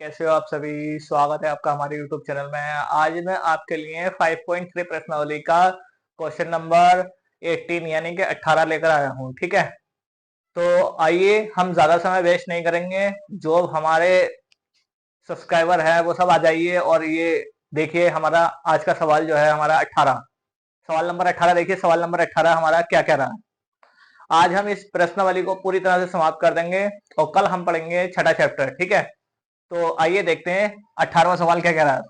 कैसे हो आप सभी। स्वागत है आपका हमारे YouTube चैनल में। आज मैं आपके लिए 5.3 प्रश्नावली का क्वेश्चन नंबर 18 यानी कि 18 लेकर आया हूँ। ठीक है, तो आइए हम ज्यादा समय वेस्ट नहीं करेंगे। जो हमारे सब्सक्राइबर है वो सब आ जाइए और ये देखिए हमारा आज का सवाल जो है हमारा 18, सवाल नंबर 18। देखिए सवाल नंबर 18 हमारा क्या कह रहा है। आज हम इस प्रश्नावली को पूरी तरह से समाप्त कर देंगे और कल हम पढ़ेंगे छठा चैप्टर। ठीक है, तो आइए देखते हैं 18वां सवाल क्या कह रहा है।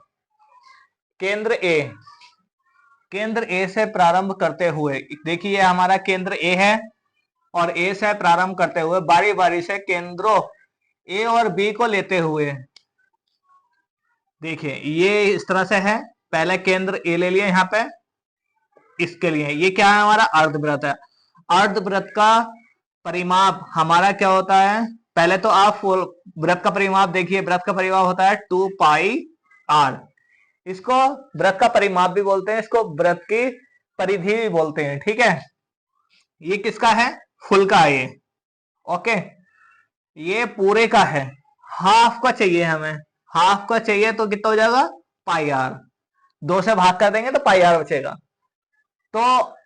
केंद्र ए, केंद्र ए से प्रारंभ करते हुए, देखिए हमारा केंद्र ए है और ए से प्रारंभ करते हुए बारी बारी से केंद्रों ए और बी को लेते हुए, देखिए ये इस तरह से है। पहले केंद्र ए ले लिया यहाँ पे, इसके लिए ये क्या है हमारा अर्धवृत्त है। अर्धवृत्त का परिमाप हमारा क्या होता है, पहले तो आप वृत्त का परिमाप देखिए। वृत्त का परिमाप होता है 2 पाई आर। इसको वृत्त का परिमाप भी बोलते हैं, इसको वृत्त की परिधि भी बोलते हैं। ठीक है, ये किसका है, फुल का है ये। ओके, ये पूरे का है। हाफ का चाहिए हमें, हाफ का चाहिए तो कितना हो जाएगा, पाई आर। 2 से भाग कर देंगे तो पाई आर बचेगा। तो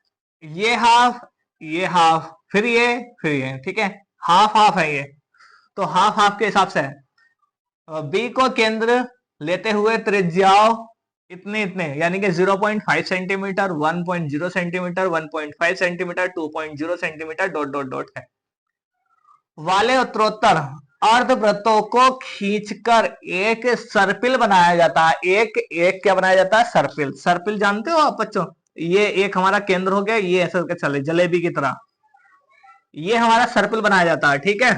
ये हाफ, ये हाफ, फिर ये। ठीक है, हाफ हाफ है ये, तो हाफ हाफ के हिसाब से है। बी को केंद्र लेते हुए त्रिज्याओं इतने इतने, यानी कि 0.5 centimetre, 1.0 centimetre, 1.5 centimetre, 2.0 centimetre dot dot dot है वाले उत्तरोत्तर अर्धवृत्तों को खींचकर एक सर्पिल बनाया जाता है। एक एक क्या बनाया जाता है, सर्पिल। सर्पिल जानते हो आप बच्चों, ये एक हमारा केंद्र हो गया, ये ऐसा करके चले जलेबी की तरह, ये हमारा सर्पिल बनाया जाता है। ठीक है,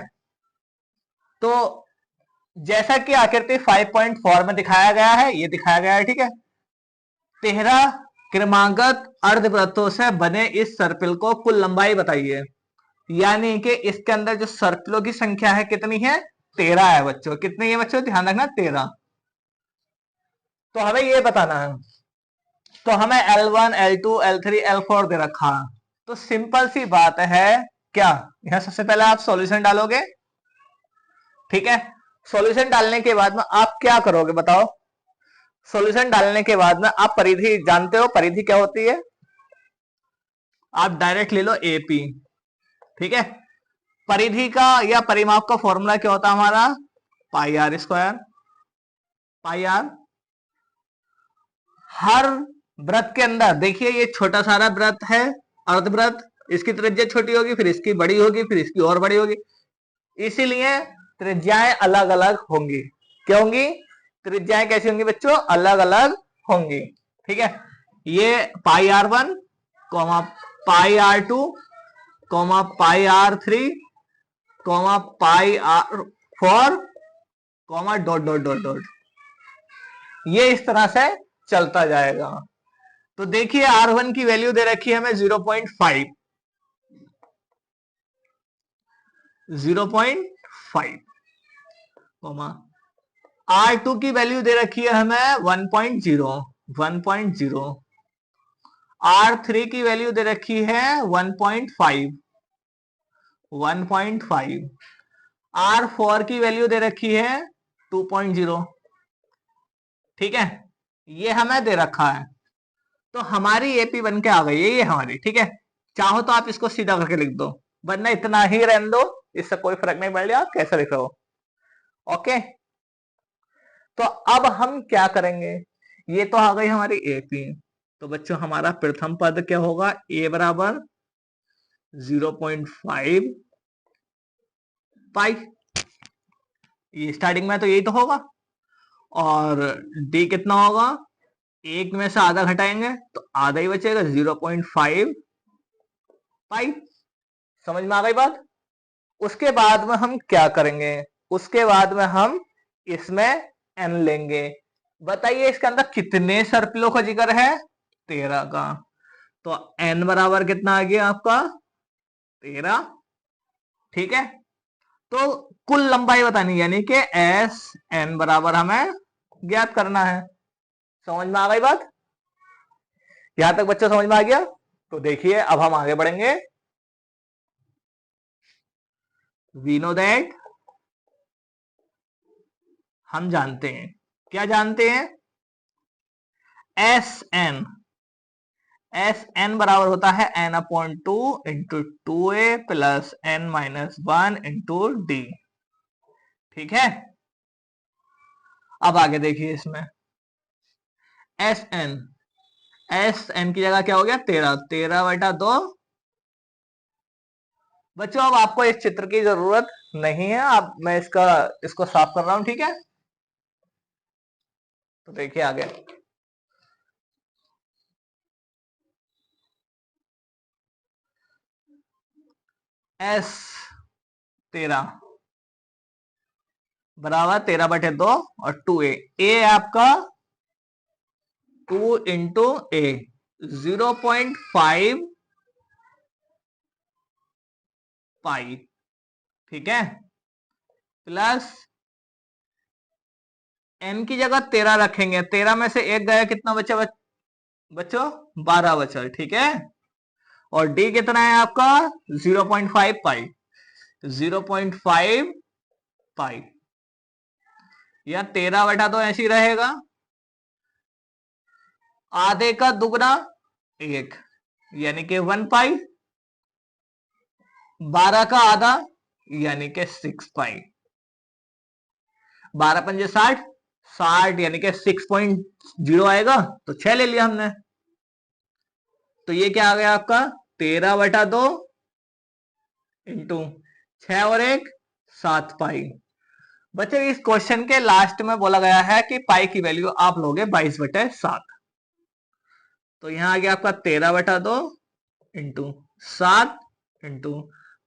तो जैसा कि आकृति 5.4 में दिखाया गया है, ये दिखाया गया है। ठीक है, 13 क्रमागत अर्धवृत्तों से बने इस सर्पिल को कुल लंबाई बताइए। यानी कि इसके अंदर जो सर्पिलों की संख्या है कितनी है, 13 है बच्चों। कितनी है बच्चों, ध्यान रखना 13। तो हमें ये बताना है, तो हमें L1 L2 L3 L4 दे रखा है। तो सिंपल सी बात है, क्या यहां सबसे पहले आप सॉल्यूशन डालोगे। ठीक है, सॉल्यूशन डालने के बाद में आप क्या करोगे बताओ। सॉल्यूशन डालने के बाद में आप परिधि जानते हो, परिधि क्या होती है, आप डायरेक्ट ले लो एपी। ठीक है, परिधि का या परिमाप का फॉर्मूला क्या होता है हमारा, पाई आर स्क्वायर। पाई आर हर वृत्त के अंदर, देखिए ये छोटा सारा वृत्त है अर्धवृत्त, इसकी त्रिज्या छोटी होगी, फिर इसकी बड़ी होगी, फिर इसकी और बड़ी होगी, इसीलिए त्रिज्याएं अलग अलग होंगी। क्या होंगी, त्रिज्याएं कैसी होंगी बच्चों, अलग अलग होंगी। ठीक है, ये P R one comma P R two comma P R three comma P R four comma dot dot dot dot, ये इस तरह से चलता जाएगा। तो देखिए R1 की वैल्यू दे रखी है हमें 0.5, 0.5 कॉमा R2 की वैल्यू दे रखी है हमें 1.0, 1.0। R3 की वैल्यू दे रखी है 1.5, 1.5। R4 की वैल्यू दे रखी है 2.0। ठीक है, ये हमें दे रखा है। तो हमारी एपी बन के आ गई है ये हमारी। ठीक है, चाहो तो आप इसको सीधा करके लिख दो, वरना इतना ही रहने दो, इससे कोई फर्क नहीं पड़ रहा आप कैसे लिख रहे हो। ओके, तो अब हम क्या करेंगे, ये तो आ गई हमारी एपी। तो बच्चों हमारा प्रथम पद क्या होगा, ए बराबर 0.5 पाई, ये स्टार्टिंग में तो यही तो होगा। और डी कितना होगा, एक में से आधा घटाएंगे तो आधा ही बचेगा, 0.5 पाई। समझ में आ गई बात। उसके बाद में हम क्या करेंगे, उसके बाद में हम इसमें एन लेंगे। बताइए इसके अंदर कितने सर्पिलों का जिक्र है, 13 का। तो एन बराबर कितना आ गया आपका, 13। ठीक है, तो कुल लंबाई बतानी, यानी कि एस एन बराबर हमें ज्ञात करना है। समझ में आ गई बात, यहां तक बच्चों समझ में आ गया। तो देखिए अब हम आगे बढ़ेंगे। वी नो दैट हम जानते हैं, क्या जानते हैं? एस एन बराबर होता है n/2 into 2a plus n-1 into D. ठीक है, अब आगे देखिए इसमें एस एन की जगह क्या हो गया 13/2। बच्चों अब आपको इस चित्र की जरूरत नहीं है, अब मैं इसको साफ कर रहा हूं। ठीक है, तो देखिए आगे एस 13 बराबर 13/2 और 2a, ए आपका 2 इंटू ए 0.5 पाई। ठीक है, प्लस एन की जगह 13 रखेंगे, 13 में से एक गया, कितना बचा बच्चों? 12 बचा। ठीक है, और डी कितना है आपका 0.5 पाई, 0.5 पाई या 13/2 ऐसी रहेगा, आधे का दुगना 1 यानी कि 1 पाई, 12 का आधा यानी कि 6 पाई, 12 पंजे 60, 60 यानी कि 6.0 आएगा, तो 6 ले लिया हमने। तो ये क्या आ गया आपका 13/2 इंटू 6 और 1 7 पाई। बच्चे इस क्वेश्चन के लास्ट में बोला गया है कि पाई की वैल्यू आप लोगे 22/7, तो यहां आ गया आपका 13/2 इंटू 7 इंटू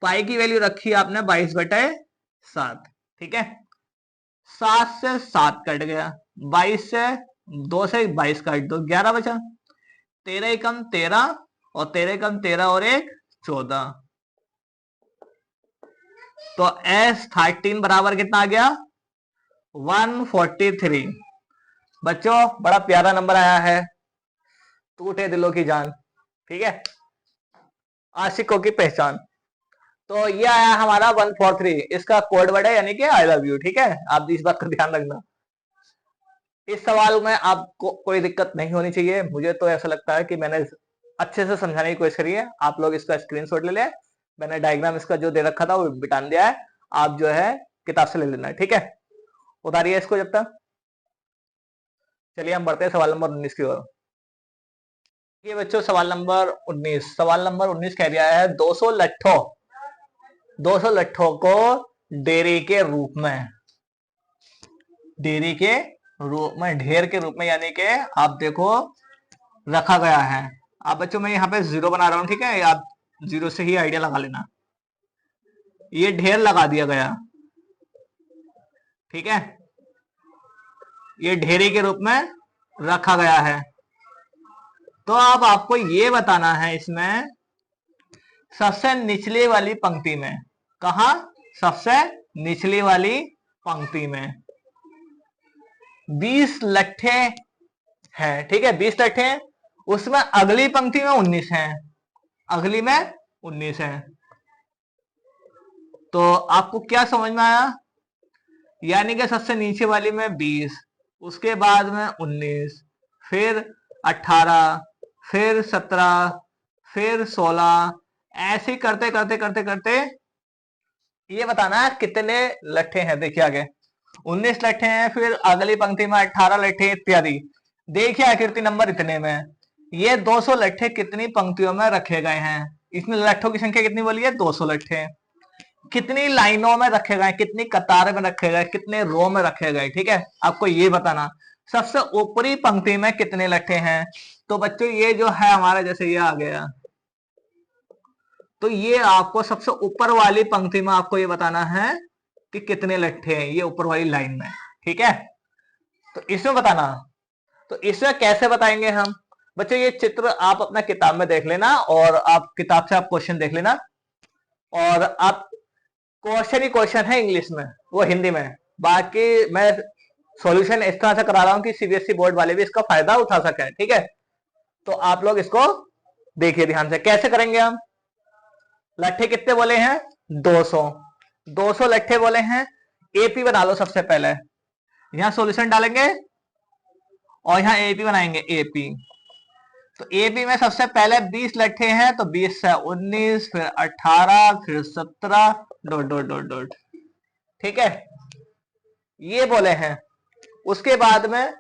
पाई की वैल्यू रखी आपने 22/7। ठीक है, 7 से 7 कट गया, 22 से 2 से 22 काट दो, 11 बचा, 13 एकम 13 और 13 एकम 13 और 1 14। तो S13 बराबर कितना आ गया 143। बच्चों बड़ा प्यारा नंबर आया है, टूटे दिलों की जान। ठीक है, आशिकों की पहचान। तो ये आया हमारा 143, इसका कोड वर्ड है यानी कि आई लव यू। ठीक है, आप इस बात का ध्यान रखना। इस सवाल में आपको कोई दिक्कत नहीं होनी चाहिए, मुझे तो ऐसा लगता है कि मैंने अच्छे से समझाने की कोशिश करी है। आप लोग इसका स्क्रीनशॉट ले लें, मैंने डायग्राम इसका जो दे रखा था वो बिटान दिया है, आप जो है किताब से ले लेना है। ठीक है, उतारिए इसको जब तक। चलिए हम बढ़ते हैं सवाल नंबर 19 की ओर। ये बच्चों सवाल नंबर 19 कह दिया है 200 लट्ठों को डेरे के रूप में, डेरे के रूप में, ढेर के रूप में, यानी कि आप देखो रखा गया है। आप बच्चों मैं यहाँ पे 0 बना रहा हूं। ठीक है, आप 0 से ही आइडिया लगा लेना, ये ढेर लगा दिया गया। ठीक है, ये ढेरी के रूप में रखा गया है। तो अब आपको ये बताना है इसमें सबसे निचले वाली पंक्ति में, कहा सबसे निचली वाली पंक्ति में 20 लट्ठे हैं। ठीक है, 20 लट्ठे हैं, उसमें अगली पंक्ति में 19 हैं, अगली में 19 है। तो आपको क्या समझ में आया? यानी कि सबसे नीचे वाली में 20, उसके बाद में 19, फिर 18, फिर 17, फिर 16, ऐसे करते करते करते करते ये बताना है कितने लट्ठे हैं। देखिए आगे 19 लट्ठे हैं, फिर अगली पंक्ति में 18 लट्ठे इत्यादि। देखिए आकृति नंबर इतने में ये 200 लट्ठे कितनी पंक्तियों में रखे गए हैं? इसमें लट्ठों की संख्या कितनी बोली है 200 लट्ठे। कितनी लाइनों में रखे गए, कितनी कतार में रखे गए, कितने रो में रखे गए। ठीक है, आपको ये बताना सबसे ऊपरी पंक्ति में कितने लट्ठे हैं। तो बच्चों ये जो है हमारा, जैसे ये आ गया, तो ये आपको सबसे ऊपर वाली पंक्ति में आपको ये बताना है कि कितने लट्ठे हैं ये ऊपर वाली लाइन में। ठीक है, तो इसमें बताना। तो इसमें कैसे बताएंगे हम? बच्चों ये चित्र आप अपना किताब में देख लेना, और आप किताब से आप क्वेश्चन देख लेना, और आप क्वेश्चन ही क्वेश्चन है इंग्लिश में, वो हिंदी में। बाकी मैं सॉल्यूशन इस तरह से करा रहा हूं कि सीबीएसई बोर्ड वाले भी इसका फायदा उठा सके। ठीक है, तो आप लोग इसको देखिए ध्यान से। कैसे करेंगे हम? लट्ठे कितने बोले हैं 200 लट्ठे बोले हैं। एपी बना लो सबसे पहले, यहां सॉल्यूशन डालेंगे और यहाँ एपी बनाएंगे एपी। तो एपी में सबसे पहले 20 लट्ठे हैं, तो 20 से 19, फिर 18, फिर 17 डॉट डॉट डॉट डॉट। ठीक है, ये बोले हैं। उसके बाद में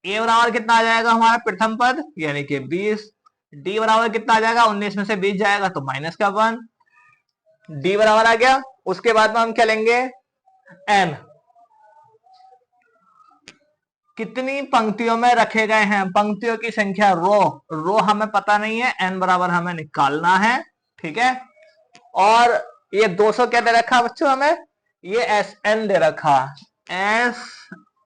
ए बराबर कितना आ जाएगा हमारा प्रथम पद यानी कि 20। डी बराबर कितना आ जाएगा, 19 में से 20 जाएगा तो माइनस का 1। डी बराबर आ गया। उसके बाद में हम क्या लेंगे, एन, कितनी पंक्तियों में रखे गए हैं, पंक्तियों की संख्या, रो हमें पता नहीं है, एन बराबर हमें निकालना है। ठीक है, और ये 200 क्या दे रखा बच्चों हमें, ये एस एन दे रखा, एस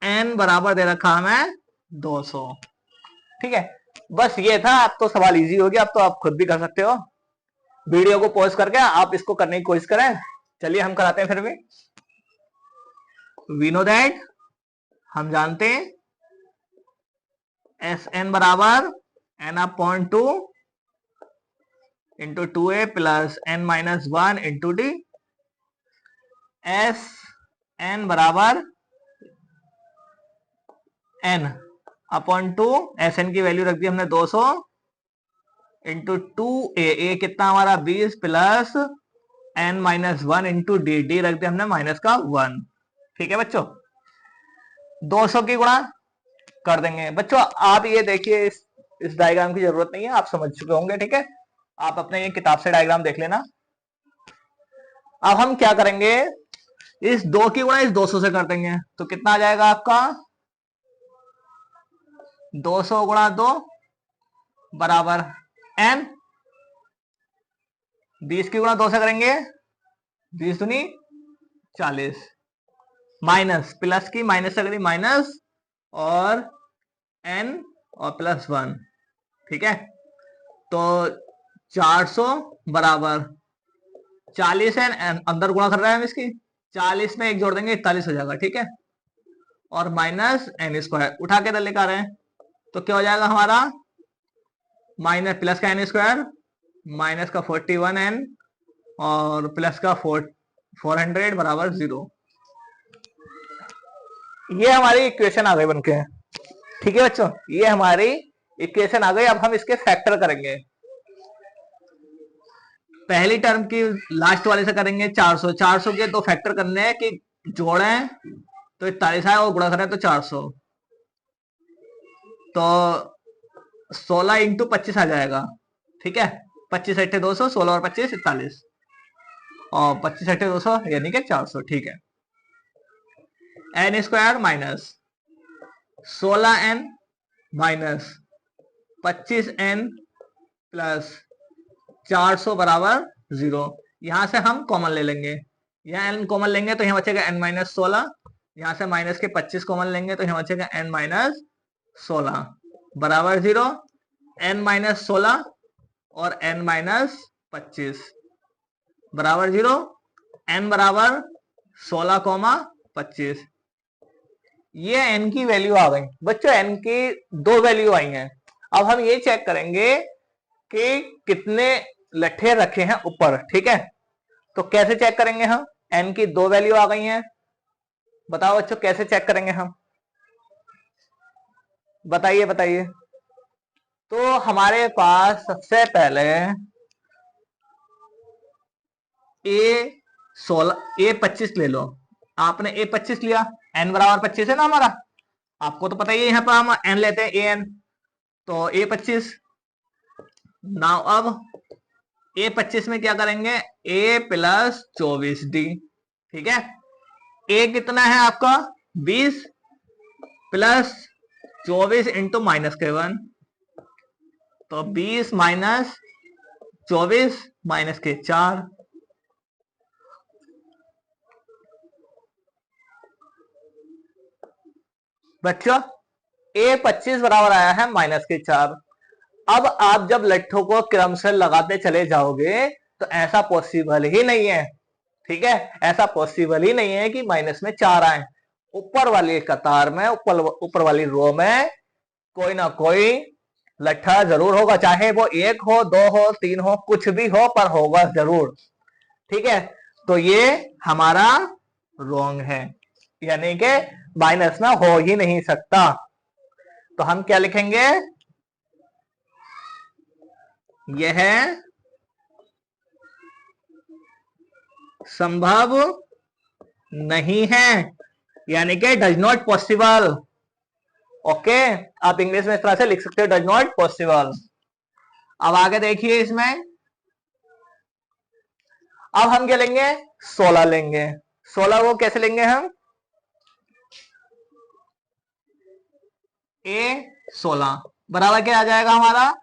एन बराबर दे रखा हमें 200। ठीक है, बस ये था। अब तो सवाल इजी हो गया, अब तो आप खुद भी कर सकते हो। वीडियो को पॉज करके आप इसको करने की कोशिश करें। चलिए हम कराते हैं फिर भी। वी नो दैट, हम जानते हैं एस एन बराबर n upon 2 into 2a plus n minus 1 into d. S n बराबर एन अपॉन 2, एस एन की वैल्यू रख दी हमने 200 इंटू 2a, ए कितना हमारा 20 plus n minus 1 into d, d रख दिया हमने माइनस का 1। ठीक है बच्चों, 200 की गुणा कर देंगे। बच्चों आप ये देखिए, इस डायग्राम की जरूरत नहीं है, आप समझ चुके होंगे। ठीक है, आप अपने ये किताब से डायग्राम देख लेना। अब हम क्या करेंगे, इस 2 की गुणा इस 200 से कर देंगे, तो कितना आ जाएगा आपका 200 गुणा 2 बराबर एन। 20 की गुणा 2 से करेंगे, 20 दूनी 40, माइनस प्लस की माइनस से करी माइनस और एन और प्लस 1। ठीक है, तो 400 बराबर 40 है, अंदर गुणा कर रहे हैं हम इसकी, 40 में एक जोड़ देंगे 41 हो जाएगा। ठीक है, और माइनस एन स्क्वायर उठा के इधर लेकर आ रहे हैं, तो क्या हो जाएगा हमारा माइनस प्लस का एन स्क्वायर माइनस का 41 एन और प्लस का 400 बराबर 0। ये हमारी इक्वेशन आ गई बनके। ठीक है बच्चों, ये हमारी इक्वेशन आ गई। अब हम इसके फैक्टर करेंगे। पहली टर्म की लास्ट वाले से करेंगे 400, 400 के 2 फैक्टर करने हैं कि जोड़ें तो 41 है और गुणा करें तो 400, तो 16 इंटू 25 आ जाएगा। ठीक है, 25 अट्ठे 200, 16 और 25 41 और 25 अट्ठे 200 यानी कि 400। ठीक है, n square minus 16 n minus 25 n plus 400 बराबर 0। यहां से हम कॉमन ले लेंगे, यहाँ एन कॉमन लेंगे तो यहाँ बचेगा एन माइनस 16, यहां से माइनस के 25 कॉमन लेंगे तो यहाँ बचेगा एन माइनस 16 बराबर 0। एन माइनस 16 और एन माइनस 25 बराबर 0। एन बराबर 16, 25। ये एन की वैल्यू आ गई बच्चों, एन की 2 वैल्यू आई हैं। अब हम ये चेक करेंगे कि कितने लट्ठे रखे हैं ऊपर। ठीक है, तो कैसे चेक करेंगे हम, एन की 2 वैल्यू आ गई हैं, बताओ बच्चों कैसे चेक करेंगे हम, बताइए बताइए। तो हमारे पास सबसे पहले A25 ले लो। आपने A25 लिया, n बराबर 25 है ना हमारा, आपको तो पता ही है, यहाँ पर हम n लेते हैं an, तो A25। नाउ अब A25 में क्या करेंगे, A प्लस 24D। ठीक है, A कितना है आपका 20 प्लस 24 इंटू माइनस के 1, तो 20 माइनस 24 माइनस के 4। बच्चों A25 बराबर आया है माइनस के 4। अब आप जब लट्ठों को क्रम से लगाते चले जाओगे तो ऐसा पॉसिबल ही नहीं है। ठीक है, ऐसा पॉसिबल ही नहीं है कि माइनस में 4 आए। ऊपर वाली कतार में, ऊपर वाली रो में कोई ना कोई लट्ठा जरूर होगा, चाहे वो 1 हो 2 हो 3 हो कुछ भी हो, पर होगा जरूर। ठीक है, तो ये हमारा रॉन्ग है, यानी कि माइनस ना हो ही नहीं सकता। तो हम क्या लिखेंगे, यह संभव नहीं है, यानी कि डज नॉट पॉसिबल। ओके, आप इंग्लिश में इस तरह से लिख सकते हो, डज नॉट पॉसिबल। अब आगे देखिए इसमें, अब हम क्या लेंगे, 16 लेंगे। 16 को कैसे लेंगे हम, ए 16 बराबर क्या आ जाएगा हमारा,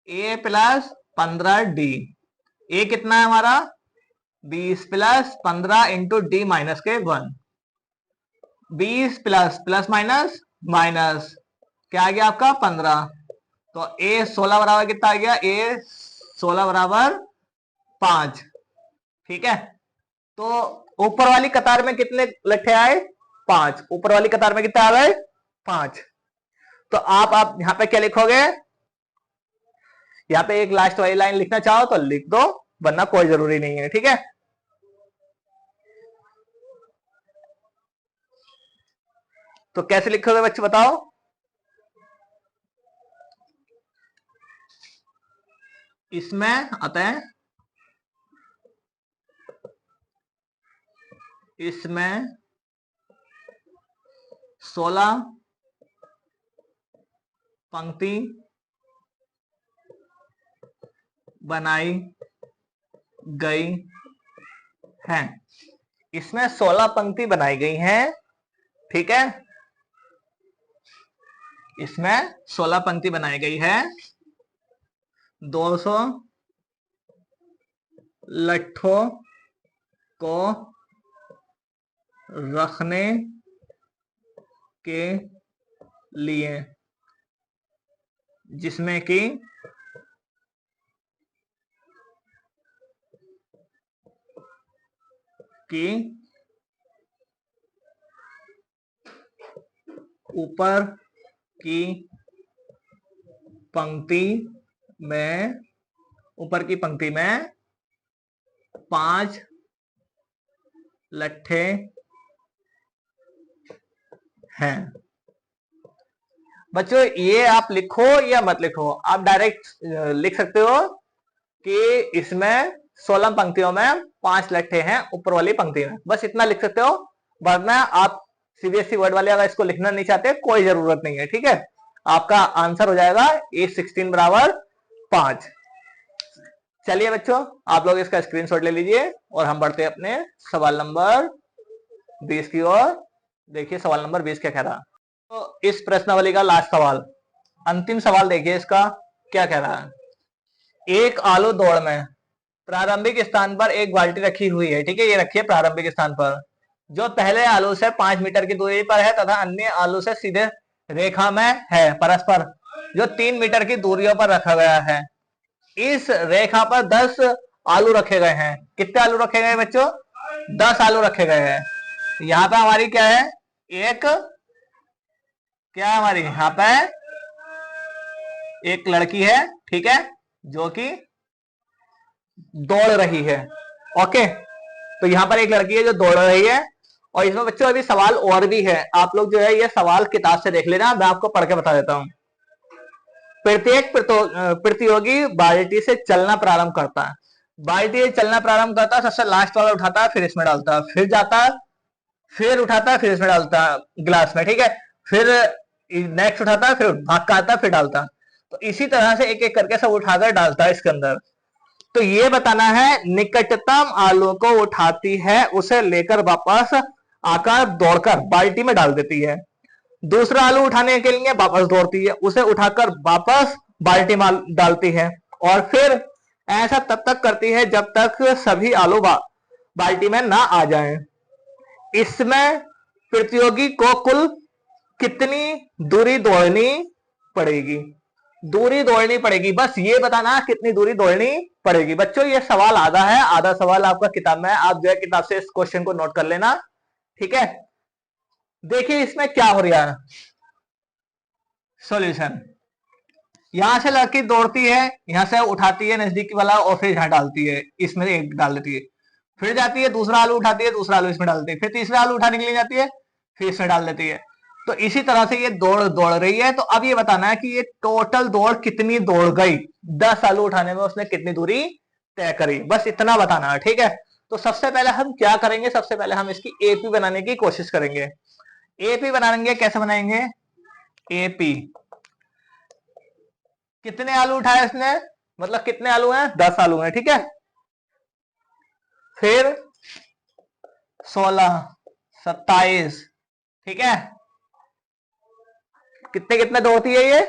ए प्लस 15d। ए कितना है हमारा, 20 प्लस 15 इंटू डी माइनस के 1। 20 प्लस प्लस माइनस माइनस क्या आ गया आपका 15। तो ए 16 बराबर कितना आ गया, ए 16 बराबर 5। ठीक है, तो ऊपर वाली कतार में कितने लट्ठे आए, 5। ऊपर वाली कतार में कितने आ गए, 5। तो आप यहां पे क्या लिखोगे, यहां पे एक लास्ट वाली लाइन लिखना चाहो तो लिख दो, वरना कोई जरूरी नहीं है। ठीक है, तो कैसे लिखोगे बच्चे बताओ, इसमें आता है, इसमें 16 पंक्ति बनाई गई है। इसमें 16 पंक्ति बनाई गई हैं। ठीक है, इसमें 16 पंक्ति बनाई गई है। 200 लट्ठों को रखने के लिए, जिसमें कि ऊपर की पंक्ति में, ऊपर की पंक्ति में 5 लट्ठे हैं। बच्चों ये आप लिखो या मत लिखो, आप डायरेक्ट लिख सकते हो कि इसमें 16 पंक्तियों में 5 लट्ठे हैं ऊपर वाली पंक्ति में, बस इतना लिख सकते हो। वरना आप सीबीएसई वर्ड वाले अगर इसको लिखना नहीं चाहते कोई जरूरत नहीं है। ठीक है, आपका आंसर हो जाएगा A16 बराबर 5। चलिए बच्चों, आप लोग इसका स्क्रीनशॉट ले लीजिए और हम बढ़ते हैं अपने सवाल नंबर 20 की ओर। देखिए सवाल नंबर 20 क्या कह रहा है। तो इस प्रश्नावली का लास्ट सवाल, अंतिम सवाल देखिए इसका क्या कह रहा है। एक आलू दौड़ में प्रारंभिक स्थान पर एक बाल्टी रखी हुई है। ठीक है, ये रखी है प्रारंभिक स्थान पर, जो पहले आलू से 5 मीटर की दूरी पर है तथा अन्य आलू से सीधे रेखा में है, परस्पर जो 3 मीटर की दूरियों पर रखा गया है। इस रेखा पर 10 आलू रखे गए हैं। कितने आलू रखे गए बच्चों, 10 आलू रखे गए हैं। यहाँ पे हमारी क्या है, एक क्या है हमारी, यहाँ पे एक लड़की है। ठीक है, जो कि दौड़ रही है। ओके, तो यहाँ पर एक लड़की है जो दौड़ रही है। और इसमें बच्चों अभी सवाल और भी है, आप लोग जो है ये सवाल किताब से देख लेना, मैं आपको पढ़ के बता देता हूँ। प्रत्येक प्रतियोगी बाल्टी से चलना प्रारंभ करता है। बाल्टी से चलना प्रारंभ करता है, सबसे लास्ट वाला उठाता है, फिर इसमें डालता है, फिर जाता है, फिर उठाता है, फिर इसमें डालता है गिलास में। ठीक है, फिर नेक्स्ट उठाता है, फिर भाग का आता है, फिर डालता है। तो इसी तरह से एक एक करके सब उठाकर डालता है इसके अंदर। तो ये बताना है, निकटतम आलू को उठाती है, उसे लेकर वापस आकर दौड़कर बाल्टी में डाल देती है। दूसरा आलू उठाने के लिए वापस दौड़ती है, उसे उठाकर वापस बाल्टी में डालती है, और फिर ऐसा तब तक करती है जब तक सभी आलू बाल्टी में ना आ जाएं। इसमें प्रतियोगी को कुल कितनी दूरी दौड़नी पड़ेगी, दूरी दौड़नी पड़ेगी, बस ये बताना कितनी दूरी दौड़नी पड़ेगी। बच्चों ये सवाल आधा है, आधा सवाल आपका किताब में है, आप जो है किताब से इस क्वेश्चन को नोट कर लेना। ठीक है, देखिए इसमें क्या हो रहा है, सॉल्यूशन। यहां से लड़की दौड़ती है, यहां से उठाती है नजदीकी वाला और फिर यहां डालती है, इसमें एक डाल देती है, फिर जाती है दूसरा आलू उठाती है, दूसरा आलू इसमें डालती है, फिर तीसरा आलू उठाने के लिए जाती है, फिर इसमें डाल देती है। तो इसी तरह से ये दौड़ दौड़ रही है। तो अब ये बताना है कि ये टोटल दौड़ कितनी दौड़ गई, 10 आलू उठाने में उसने कितनी दूरी तय करी, बस इतना बताना है, ठीक है। तो सबसे पहले हम क्या करेंगे, सबसे पहले हम इसकी एपी बनाने की कोशिश करेंगे। एपी बनाएंगे, कैसे बनाएंगे, एपी, कितने आलू उठाए इसने, मतलब कितने आलू हैं, 10 आलू हैं, ठीक है। फिर 16, 27, ठीक है। कितने कितने दौड़ती है ये,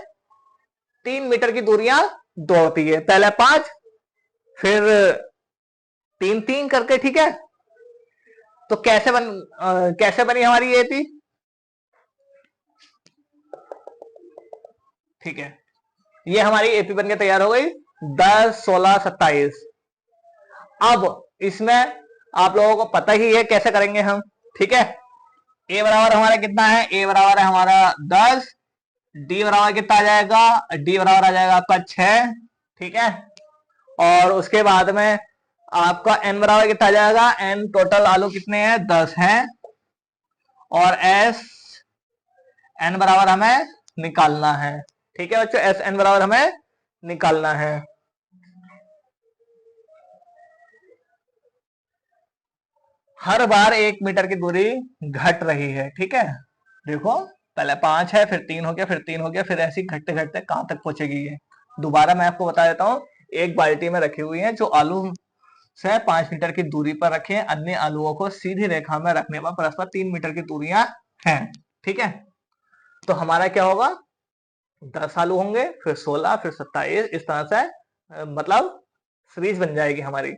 3 मीटर की दूरियां दौड़ती है, पहले 5, फिर 3 3 करके, ठीक है। तो कैसे बनी हमारी एपी, ठीक है। ये हमारी एपी बनके तैयार हो गई, 10, 16, 27। अब इसमें आप लोगों को पता ही है कैसे करेंगे हम, ठीक है। ए बराबर हमारा कितना है, ए बराबर है हमारा 10, डी बराबर कितना आ जाएगा, डी बराबर आ जाएगा आपका 6, ठीक है। और उसके बाद में आपका एन बराबर कितना आ जाएगा, एन टोटल आलू कितने हैं, 10 हैं। और एस एन बराबर हमें निकालना है, ठीक है बच्चों, एस एन बराबर हमें निकालना है। हर बार 1 मीटर की दूरी घट रही है, ठीक है। देखो पहले 5 है, फिर 3 हो गया, फिर 3 हो गया, फिर ऐसी घटते घटते कहां तक पहुंचेगी ये। दोबारा मैं आपको बता देता हूँ, एक बाल्टी में रखी हुई है जो आलू से 5 मीटर की दूरी पर रखे, अन्य आलुओं को सीधी रेखा में रखने पर परस्पर 3 मीटर की दूरियां हैं, ठीक है। तो हमारा क्या होगा, 10 आलू होंगे, फिर 16, फिर 27, इस तरह से मतलब सीरीज बन जाएगी हमारी।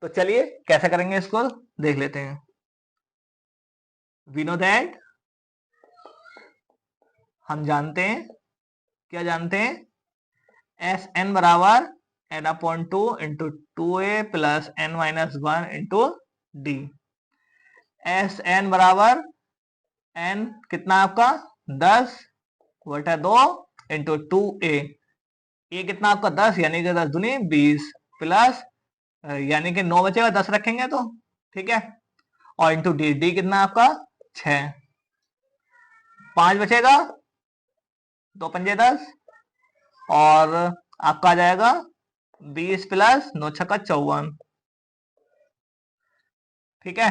तो चलिए कैसे करेंगे इसको देख लेते हैं। वी नो दैट, हम जानते हैं, क्या जानते हैं, एस एन बराबर n upon 2 into 2a plus n minus 1 into d. S n बराबर एन कितना आपका 10 बटा 2 इंटू 2a, ये कितना आपका 10 यानी कि 10 दूनी 20 प्लस यानी कि 9 बचेगा, 10 रखेंगे तो, ठीक है। और इंटू डी, डी कितना आपका 6, 5 बचेगा, 2 पंजे 10, और आपका आ जाएगा 20 प्लस 9 छक्का 54, ठीक है।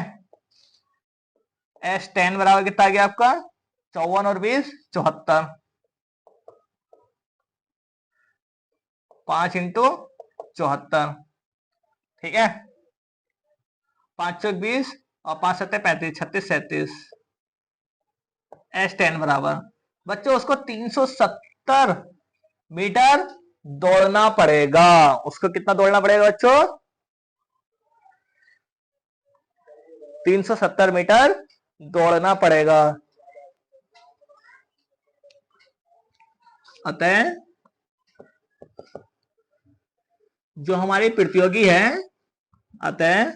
एस 10 बराबर कितना आ गया आपका 54 और 20 74, 5 इंटू 74, ठीक है। 5 चौक 20 और 5 सत्ते 35, 36 37। एस 10 बराबर बच्चों उसको 370 मीटर दौड़ना पड़ेगा, उसको कितना दौड़ना पड़ेगा बच्चों, 370 मीटर दौड़ना पड़ेगा। अतः जो हमारी प्रतियोगी है, अतः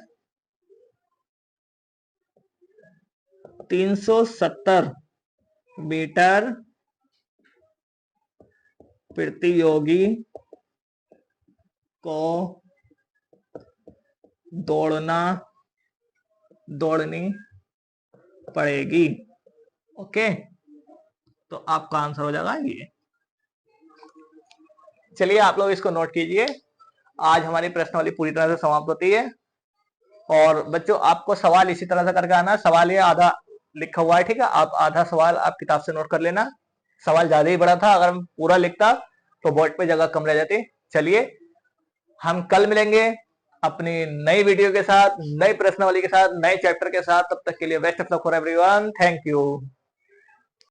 370 मीटर प्रतियोगी को दौड़नी पड़ेगी, ओके। तो आपका आंसर हो जाएगा ये। चलिए आप लोग इसको नोट कीजिए। आज हमारी प्रश्नावली पूरी तरह से समाप्त होती है। और बच्चों आपको सवाल इसी तरह से करके आना, सवाल ये आधा लिखा हुआ है, ठीक है। आप आधा सवाल आप किताब से नोट कर लेना, सवाल ज्यादा ही बड़ा था, अगर हम पूरा लिखता तो बोर्ड पे जगह कम रह जाती। चलिए हम कल मिलेंगे अपनी नई वीडियो के साथ, नई प्रश्नावली के साथ, नए चैप्टर के साथ। तब तक के लिए best of luck for everyone, thank you.